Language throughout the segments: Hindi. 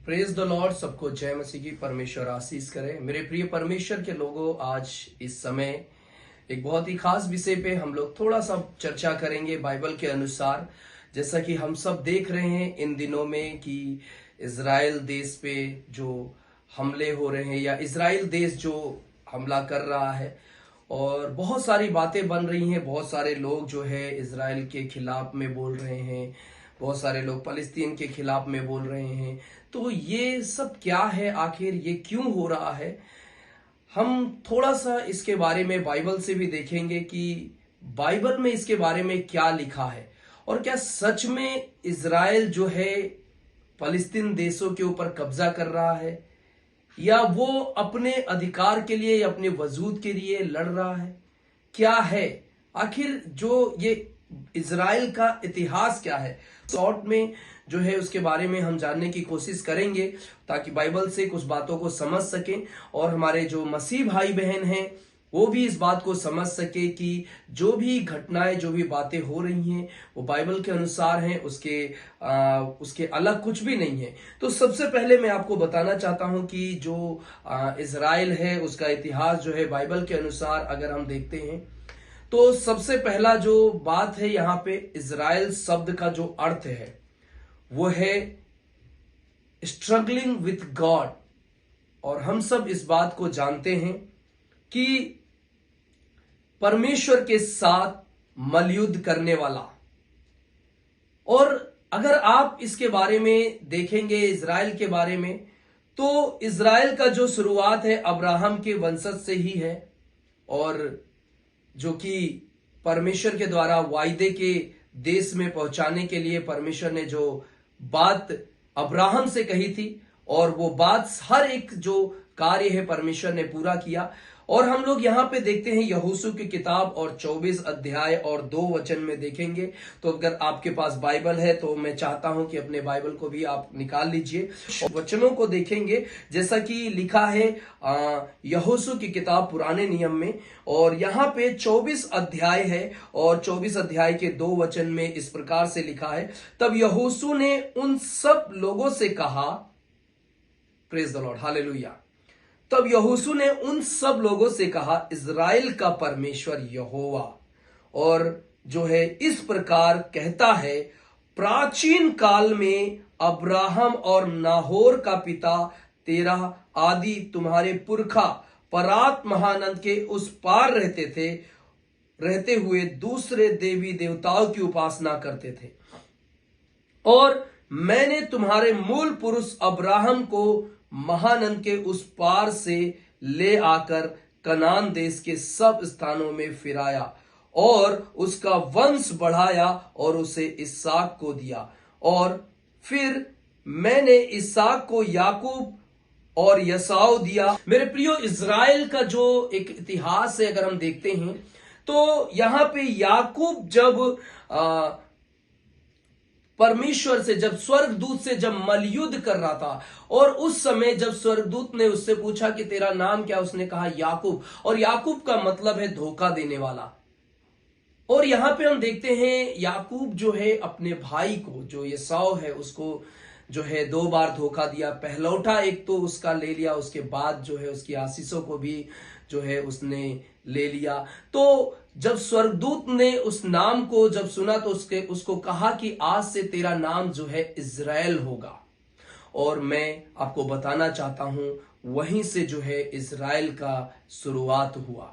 Praise the Lord. सबको जय मसीह की परमेश्वर आशीष करे। मेरे प्रिय परमेश्वर के लोगों, आज इस समय एक बहुत ही खास विषय पे हम लोग थोड़ा सा चर्चा करेंगे बाइबल के अनुसार। जैसा कि हम सब देख रहे हैं इन दिनों में कि इज़राइल देश पे जो हमले हो रहे हैं या इज़राइल देश जो हमला कर रहा है, और बहुत सारी बातें बन रही हैं। बहुत सारे लोग जो है इज़राइल के खिलाफ में बोल रहे हैं, बहुत सारे लोग फलस्तीन के खिलाफ में बोल रहे हैं। तो ये सब क्या है, आखिर ये क्यों हो रहा है? हम थोड़ा सा इसके बारे में बाइबल से भी देखेंगे कि बाइबल में इसके बारे में क्या लिखा है, और क्या सच में इज़राइल जो है फलस्तीन देशों के ऊपर कब्जा कर रहा है, या वो अपने अधिकार के लिए या अपने वजूद के लिए लड़ रहा है। क्या है आखिर जो ये इज़राइल का इतिहास क्या है, शॉर्ट में जो है उसके बारे में हम जानने की कोशिश करेंगे, ताकि बाइबल से कुछ बातों को समझ सकें और हमारे जो मसीह भाई बहन हैं वो भी इस बात को समझ सके कि जो भी घटनाएं, जो भी बातें हो रही हैं वो बाइबल के अनुसार हैं, उसके अलग कुछ भी नहीं है। तो सबसे पहले मैं आपको बताना चाहता हूं कि जो इज़राइल है उसका इतिहास जो है बाइबल के अनुसार अगर हम देखते हैं, तो सबसे पहला जो बात है यहाँ पे, इज़राइल शब्द का जो अर्थ है वो है स्ट्रगलिंग विथ गॉड। और हम सब इस बात को जानते हैं कि परमेश्वर के साथ मलयुद्ध करने वाला। और अगर आप इसके बारे में देखेंगे, इज़राइल के बारे में, तो इज़राइल का जो शुरुआत है अब्राहम के वंशज से ही है, और जो कि परमेश्वर के द्वारा वायदे के देश में पहुंचाने के लिए परमेश्वर ने जो बात अब्राहम से कही थी, और वो बात हर एक जो कार्य है परमेश्वर ने पूरा किया। और हम लोग यहाँ पे देखते हैं यहोशू की किताब और 24 अध्याय और 2 वचन में देखेंगे। तो अगर आपके पास बाइबल है तो मैं चाहता हूं कि अपने बाइबल को भी आप निकाल लीजिए और वचनों को देखेंगे। जैसा कि लिखा है यहोशू की किताब पुराने नियम में, और यहाँ पे 24 अध्याय है और 24 अध्याय के 2 वचन में इस प्रकार से लिखा है, तब यहोशू ने उन सब लोगों से कहा, प्रेज द लॉर्ड, हालेलुया। तब यहोशू ने उन सब लोगों से कहा, इज़राइल का परमेश्वर यहोवा और जो है इस प्रकार कहता है, प्राचीन काल में अब्राहम और नाहोर का पिता तेरा आदि तुम्हारे पुरखा परात महानद के उस पार रहते हुए दूसरे देवी देवताओं की उपासना करते थे, और मैंने तुम्हारे मूल पुरुष अब्राहम को महानद के उस पार से ले आकर कनान देश के सब स्थानों में फिराया और उसका वंश बढ़ाया और उसे इसहाक को दिया, और फिर मैंने इसहाक को याकूब और यसाव दिया। मेरे प्रियो, इज़राइल का जो एक इतिहास है अगर हम देखते हैं, तो यहां पे याकूब जब परमेश्वर से, जब स्वर्गदूत से जब मलयुद्ध कर रहा था, और उस समय जब स्वर्गदूत ने उससे पूछा कि तेरा नाम क्या, उसने कहा याकूब, और याकूब का मतलब है धोखा देने वाला। और यहां पे हम देखते हैं याकूब जो है अपने भाई को, जो एसाव है, उसको जो है 2 बार धोखा दिया। पहलौठा एक तो उसका ले लिया, उसके बाद जो है उसकी आशीषों को भी जो है उसने ले लिया। तो जब स्वर्गदूत ने उस नाम को जब सुना, तो उसको कहा कि आज से तेरा नाम जो है इज़राइल होगा। और मैं आपको बताना चाहता हूं, वहीं से जो है इज़राइल का शुरुआत हुआ,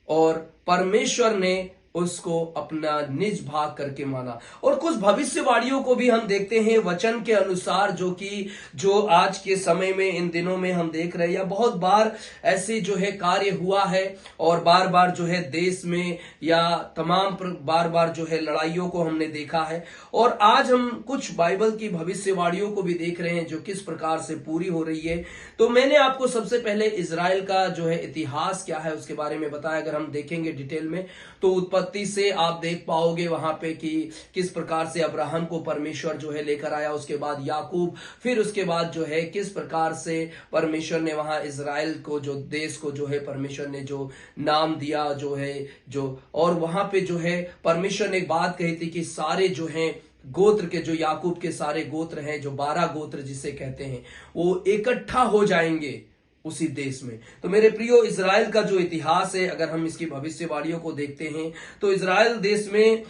और परमेश्वर ने उसको अपना निज भाग करके माना। और कुछ भविष्यवाणियों को भी हम देखते हैं वचन के अनुसार, जो आज के समय में, इन दिनों में हम देख रहे हैं, या बहुत बार ऐसे जो है कार्य हुआ है, और बार बार जो है देश में या तमाम बार बार जो है लड़ाइयों को हमने देखा है। और आज हम कुछ बाइबल की भविष्यवाणियों को भी देख रहे हैं जो किस प्रकार से पूरी हो रही है। तो मैंने आपको सबसे पहले इज़राइल का जो है इतिहास क्या है उसके बारे में बताया। अगर हम देखेंगे डिटेल में, तो उत्पत्ति से आप देख पाओगे वहां पे कि किस प्रकार से अब्राहम को परमेश्वर जो है लेकर आया, उसके बाद याकूब, फिर उसके बाद जो है किस प्रकार से परमेश्वर ने वहां इज़राइल को, जो देश को जो है परमेश्वर ने जो नाम दिया, जो है जो, और वहां पे जो है परमेश्वर ने एक बात कही थी कि सारे जो हैं गोत्र के, जो याकूब के सारे गोत्र हैं, जो 12 गोत्र जिसे कहते हैं, वो इकट्ठा हो जाएंगे उसी देश में। तो मेरे प्रियो, इज़राइल का जो इतिहास है, अगर हम इसकी भविष्यवाणियों को देखते हैं तो इज़राइल देश में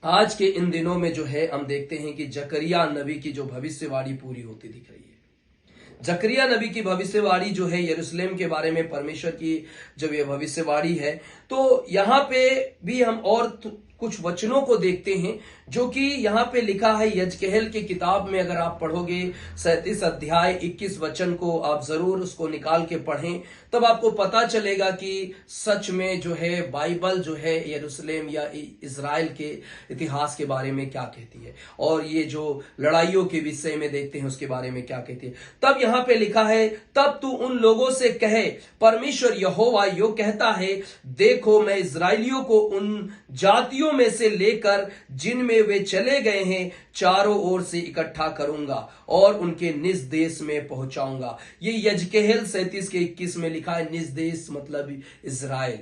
आज के इन दिनों में जो है हम देखते हैं कि जकरिया नबी की जो भविष्यवाणी पूरी होती दिख रही है। जकरिया नबी की भविष्यवाणी जो है यरूशलेम के बारे में, परमेश्वर की जब ये भविष्यवाणी है, तो यहां पे भी हम और कुछ वचनों को देखते हैं जो कि यहां पे लिखा है यजकेल की किताब में। अगर आप पढ़ोगे 37 अध्याय 21 वचन को, आप जरूर उसको निकाल के पढ़ें, तब आपको पता चलेगा कि सच में जो है बाइबल जो है यरूशलेम या इज़राइल के इतिहास के बारे में क्या कहती है, और ये जो लड़ाइयों के विषय में देखते हैं उसके बारे में क्या कहती है। तब यहां पे लिखा है, तब तू उन लोगों से कहे, परमेश्वर यहोवा यो कहता है, देखो मैं इज़राइलियों को उन जातियों में से लेकर जिनमें वे चले गए हैं चारों ओर से इकट्ठा करूंगा और उनके निज देश में पहुंचाऊंगा। ये यजकेल 37 के 21 में लिखा है। निज देश मतलब इज़राइल,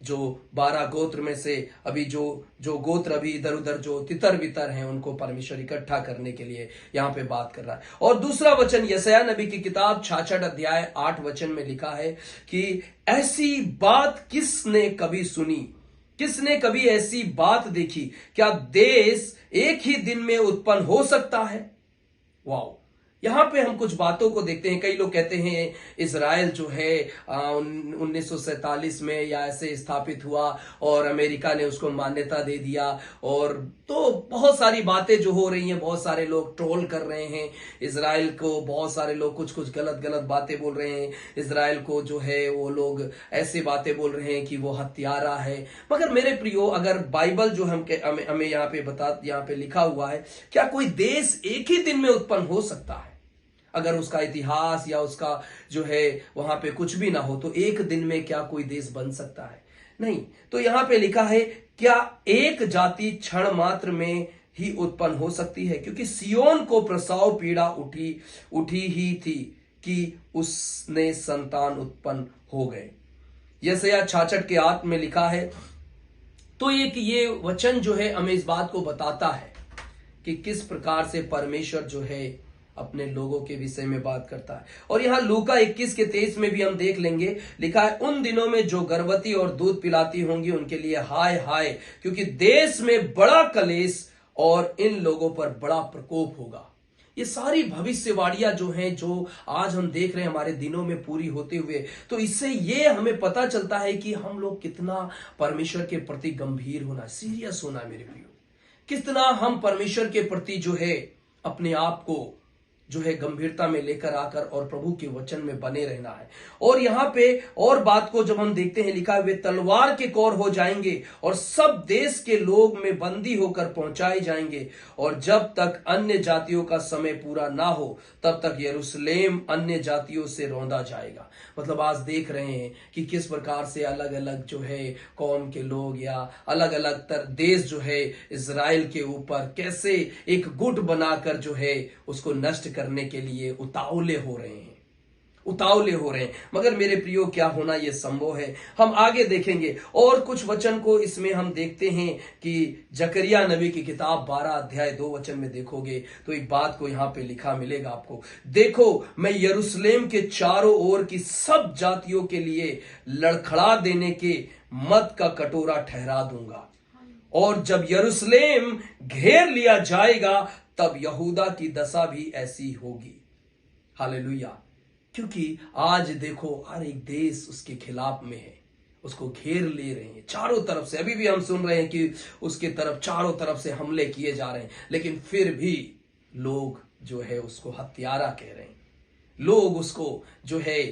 जो 12 गोत्र में से अभी जो गोत्र अभी इधर उधर जो तितर बितर हैं, उनको परमेश्वर इकट्ठा करने के लिए यहां पे बात कर रहा है। और दूसरा वचन यशायाह नबी की किताब 66 अध्याय 8 वचन में लिखा है कि ऐसी बात किसने कभी सुनी, किसने कभी ऐसी बात देखी, क्या देश एक ही दिन में उत्पन्न हो सकता है। वाओ, यहां पे हम कुछ बातों को देखते हैं। कई लोग कहते हैं इज़राइल जो है 1947 में या ऐसे स्थापित हुआ और अमेरिका ने उसको मान्यता दे दिया, और तो बहुत सारी बातें जो हो रही हैं, बहुत सारे लोग ट्रोल कर रहे हैं इज़राइल को, बहुत सारे लोग कुछ कुछ गलत गलत बातें बोल रहे हैं इज़राइल को, जो है वो लोग ऐसी बातें बोल रहे हैं कि वो हत्यारा है। मगर मेरे प्रियो, अगर बाइबल जो हमें यहाँ पे लिखा हुआ है, क्या कोई देश एक ही दिन में उत्पन्न हो सकता है? अगर उसका इतिहास या उसका जो है वहां पे कुछ भी ना हो, तो एक दिन में क्या कोई देश बन सकता है? नहीं। तो यहां पे लिखा है, क्या एक जाति क्षण मात्र में ही उत्पन्न हो सकती है? क्योंकि सियोन को प्रसव पीड़ा उठी ही थी कि उसने संतान उत्पन्न हो गए। यशायाह 66 के 8 में लिखा है। तो ये वचन जो है हमें इस बात को बताता है कि किस प्रकार से परमेश्वर जो है अपने लोगों के विषय में बात करता है। और यहां लूका 21 के 23 में भी हम देख लेंगे, लिखा है, उन दिनों में जो गर्भवती और दूध पिलाती होंगी उनके लिए हाय हाय, क्योंकि देश में बड़ा कलेश और इन लोगों पर बड़ा प्रकोप होगा। ये सारी भविष्यवाणियां जो हैं, जो आज हम देख रहे हैं हमारे दिनों में पूरी होते हुए, तो इससे ये हमें पता चलता है कि हम लोग कितना परमेश्वर के प्रति गंभीर होना, सीरियस होना है मेरे प्रियो। कितना हम परमेश्वर के प्रति जो है अपने आप को जो है गंभीरता में लेकर आकर और प्रभु के वचन में बने रहना है। और यहां पे और बात को जब हम देखते हैं, लिखा है, वे तलवार के कौर हो जाएंगे और सब देश के लोग में बंदी होकर पहुंचाए जाएंगे, और जब तक अन्य जातियों का समय पूरा ना हो तब तक यरूशलेम अन्य जातियों से रौंदा जाएगा। मतलब आज देख रहे हैं कि किस प्रकार से अलग अलग जो है कौम के लोग या अलग अलग देश जो है इज़राइल के ऊपर कैसे एक गुट बनाकर जो है उसको नष्ट करने के लिए उतावले हो रहे हैं। मगर मेरे प्रियो, क्या होना यह संभव है? हम आगे देखेंगे और कुछ वचन को इसमें हम देखते हैं कि जकरिया नबी की किताब 12 अध्याय 2 वचन में देखोगे तो एक बात को यहां पे लिखा मिलेगा आपको, देखो मैं यरूशलेम के चारों ओर की सब जातियों के लिए लड़खड़ा देने के मद का कटोरा ठहरा दूंगा, और जब यरूशलेम घेर लिया जाएगा तब यहूदा की दशा भी ऐसी होगी। हालेलुया। क्योंकि आज देखो हर एक देश उसके खिलाफ में है, उसको घेर ले रहे हैं चारों तरफ से। अभी भी हम सुन रहे हैं कि उसके तरफ चारों तरफ से हमले किए जा रहे हैं, लेकिन फिर भी लोग जो है उसको हत्यारा कह रहे हैं, लोग उसको जो है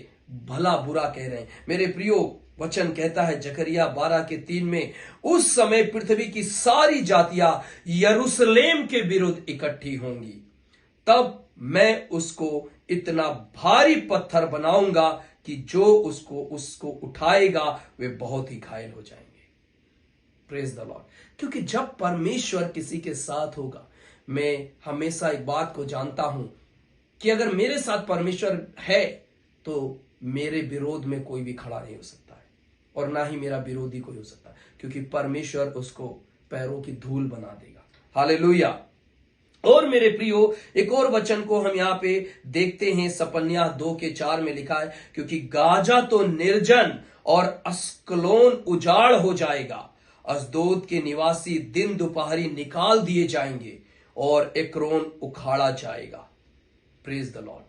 भला बुरा कह रहे हैं। मेरे प्रियो, वचन कहता है जकरिया 12 के 3 में, उस समय पृथ्वी की सारी जातियां यरूशलेम के विरुद्ध इकट्ठी होंगी, तब मैं उसको इतना भारी पत्थर बनाऊंगा कि जो उसको उठाएगा वे बहुत ही घायल हो जाएंगे। Praise the Lord. क्योंकि जब परमेश्वर किसी के साथ होगा, मैं हमेशा एक बात को जानता हूं कि अगर मेरे साथ परमेश्वर है तो मेरे विरोध में कोई भी खड़ा नहीं हो सकता है, और ना ही मेरा विरोधी कोई हो सकता है, क्योंकि परमेश्वर उसको पैरों की धूल बना देगा। हालेलुया। और मेरे प्रियो, एक और वचन को हम यहां पे देखते हैं, सपन्याह 2:4 में लिखा है, क्योंकि गाजा तो निर्जन और अस्कलोन उजाड़ हो जाएगा, अशदोद के निवासी दिन दोपहरी निकाल दिए जाएंगे और एक्रोन उखाड़ा जाएगा। Praise the Lord.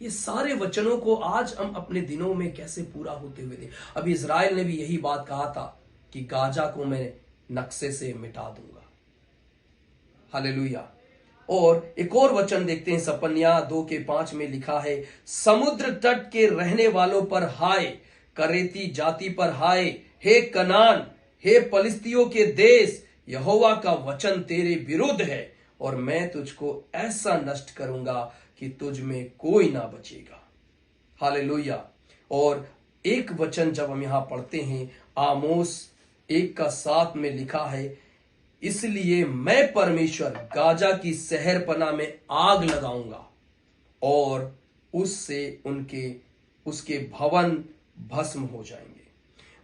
ये सारे वचनों को आज हम अपने दिनों में कैसे पूरा होते हुए देख। अभी इजराइल ने भी यही बात कहा था कि गाजा को मैं नक्शे से मिटा दूंगा। हालेलुया। और एक और वचन देखते हैं, सपन्याह 2:5 में लिखा है, समुद्र तट के रहने वालों पर हाय, करेती जाति पर हाय, हे कनान, हे पलिस्तियों के देश, यहोवा का वचन तेरे विरुद्ध है और मैं तुझको ऐसा नष्ट करूंगा कि तुझ में कोई ना बचेगा। हालेलुया। और एक वचन जब हम यहां पढ़ते हैं, आमोस 1:7 में लिखा है, इसलिए मैं परमेश्वर गाजा की शहरपनाह में आग लगाऊंगा और उससे उसके भवन भस्म हो जाएंगे।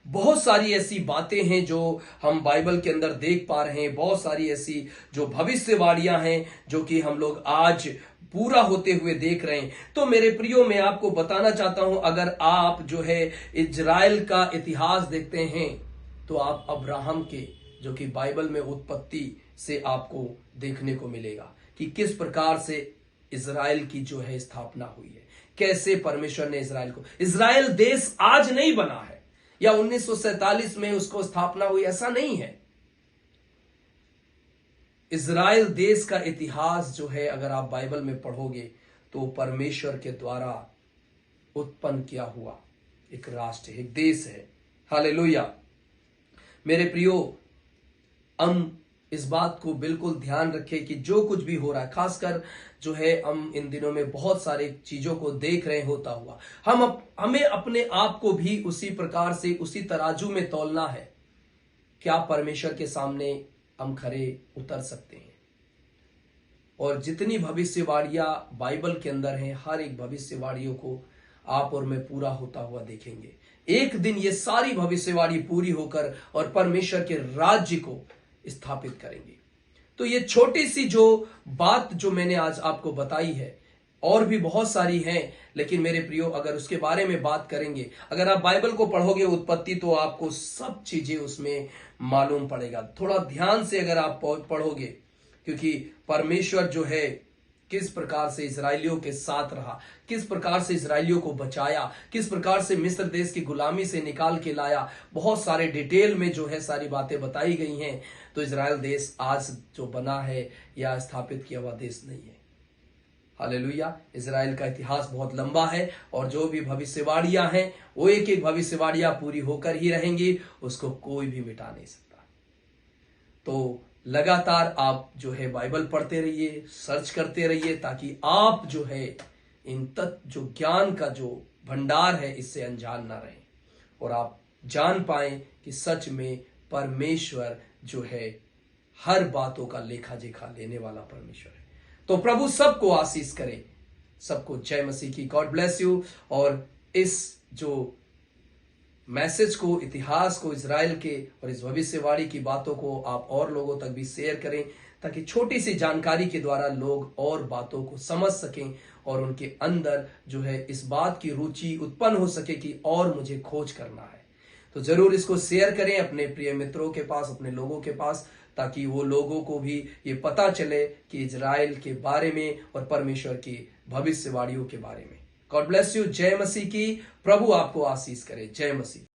बहुत सारी ऐसी बातें हैं जो हम बाइबल के अंदर देख पा रहे हैं, बहुत सारी ऐसी जो भविष्यवाणियां हैं जो कि हम लोग आज पूरा होते हुए देख रहे हैं। तो मेरे प्रियो, मैं आपको बताना चाहता हूं, अगर आप जो है इजराइल का इतिहास देखते हैं तो आप अब्राहम के, जो कि बाइबल में उत्पत्ति से आपको देखने को मिलेगा कि किस प्रकार से इजराइल की जो है स्थापना हुई है, कैसे परमेश्वर ने इजराइल देश आज नहीं बना है या 1947 में उसको स्थापना हुई, ऐसा नहीं है। इजराइल देश का इतिहास जो है, अगर आप बाइबल में पढ़ोगे तो परमेश्वर के द्वारा उत्पन्न किया हुआ एक राष्ट्र, एक देश है। हालेलुया। मेरे प्रियो, हम इस बात को बिल्कुल ध्यान रखें कि जो कुछ भी हो रहा है, खासकर जो है हम इन दिनों में बहुत सारी चीजों को देख रहे होता हुआ, हमें अपने आप को भी उसी प्रकार से, उसी तराजू में तौलना है। क्या परमेश्वर के सामने हम खरे उतर सकते हैं? और जितनी भविष्यवाणियां बाइबल के अंदर हैं, हर एक भविष्यवाणियों को आप और मैं पूरा होता हुआ देखेंगे। एक दिन ये सारी भविष्यवाणी पूरी होकर और परमेश्वर के राज्य को स्थापित करेंगे। तो ये छोटी सी जो बात जो मैंने आज आपको बताई है, और भी बहुत सारी हैं, लेकिन मेरे प्रियो, अगर उसके बारे में बात करेंगे, अगर आप बाइबल को पढ़ोगे उत्पत्ति, तो आपको सब चीजें उसमें मालूम पड़ेगा। थोड़ा ध्यान से अगर आप पढ़ोगे, क्योंकि परमेश्वर जो है किस प्रकार से इजराइलियों के साथ रहा, किस प्रकार से इजराइलियों को बचाया, किस प्रकार से मिस्र देश की गुलामी से निकाल के लाया, बहुत सारे डिटेल में जो है सारी बातें बताई गई हैं। तो इजराइल देश आज जो बना है या स्थापित किया हुआ देश नहीं है। हालेलुया। इजराइल का इतिहास बहुत लंबा है और जो भी भविष्यवाणियां हैं वो एक एक भविष्यवाणियां पूरी होकर ही रहेंगी, उसको कोई भी मिटा नहीं सकता। तो लगातार आप जो है बाइबल पढ़ते रहिए, सर्च करते रहिए, ताकि आप जो है इन तत्व, जो ज्ञान का जो भंडार है, इससे अनजान ना रहें और आप जान पाएं कि सच में परमेश्वर जो है हर बातों का लेखा जोखा लेने वाला परमेश्वर है। तो प्रभु सबको आशीष करे, सबको जय मसीह की। God bless you. और इस जो मैसेज को, इतिहास को, इजराइल के और इस भविष्यवाणी की बातों को आप और लोगों तक भी शेयर करें, ताकि छोटी सी जानकारी के द्वारा लोग और बातों को समझ सकें और उनके अंदर जो है इस बात की रुचि उत्पन्न हो सके कि और मुझे खोज करना है। तो जरूर इसको शेयर करें अपने प्रिय मित्रों के पास, अपने लोगों के पास, ताकि वो लोगों को भी ये पता चले कि इजराइल के बारे में और परमेश्वर की भविष्यवाणियों के बारे में। God bless you. जय मसीह की। प्रभु आपको आशीष करे। जय मसीह।